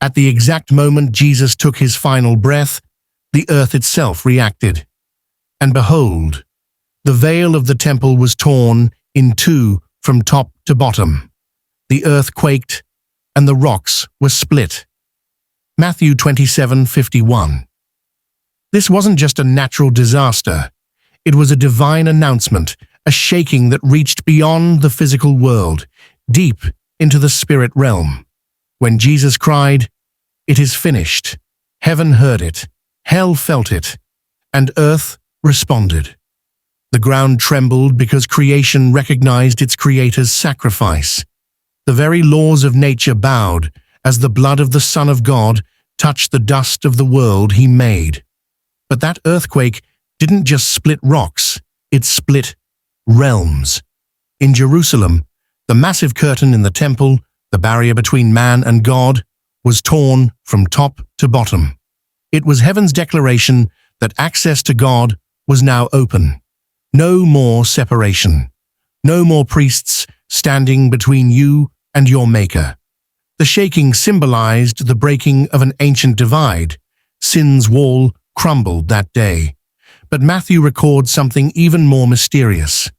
At the exact moment Jesus took his final breath, the earth itself reacted. And behold, the veil of the temple was torn in two from top to bottom. The earth quaked, and the rocks were split. Matthew 27:51. This wasn't just a natural disaster. It was a divine announcement, a shaking that reached beyond the physical world, deep into the spirit realm. When Jesus cried, "It is finished," heaven heard it, hell felt it, and earth responded. The ground trembled because creation recognized its Creator's sacrifice. The very laws of nature bowed as the blood of the Son of God touched the dust of the world He made. But that earthquake didn't just split rocks, it split realms. In Jerusalem, the massive curtain in the temple, the barrier between man and God, was torn from top to bottom. It was heaven's declaration that access to God was now open. No more separation. No more priests standing between you and your Maker. The shaking symbolized the breaking of an ancient divide. Sin's wall crumbled that day. But Matthew records something even more mysterious.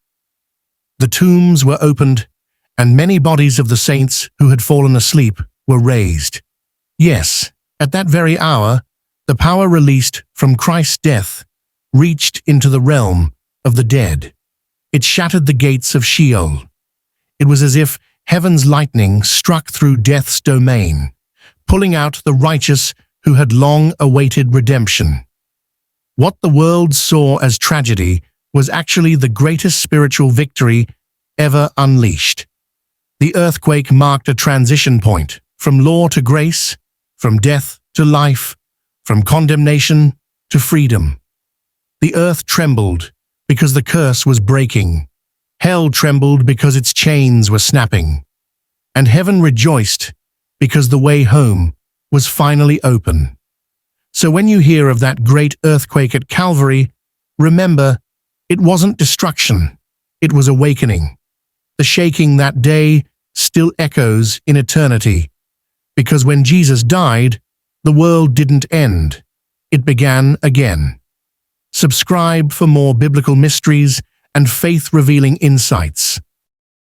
The tombs were opened, and many bodies of the saints who had fallen asleep were raised. Yes, at that very hour, the power released from Christ's death reached into the realm of the dead. It shattered the gates of Sheol. It was as if heaven's lightning struck through death's domain, pulling out the righteous who had long awaited redemption. What the world saw as tragedy was actually the greatest spiritual victory ever unleashed. The earthquake marked a transition point, from law to grace, from death to life, from condemnation to freedom. The earth trembled because the curse was breaking. Hell trembled because its chains were snapping. And heaven rejoiced because the way home was finally open. So when you hear of that great earthquake at Calvary, remember, it wasn't destruction, it was awakening. The shaking that day still echoes in eternity, because when Jesus died, the world didn't end, it began again. Subscribe for more biblical mysteries and faith-revealing insights.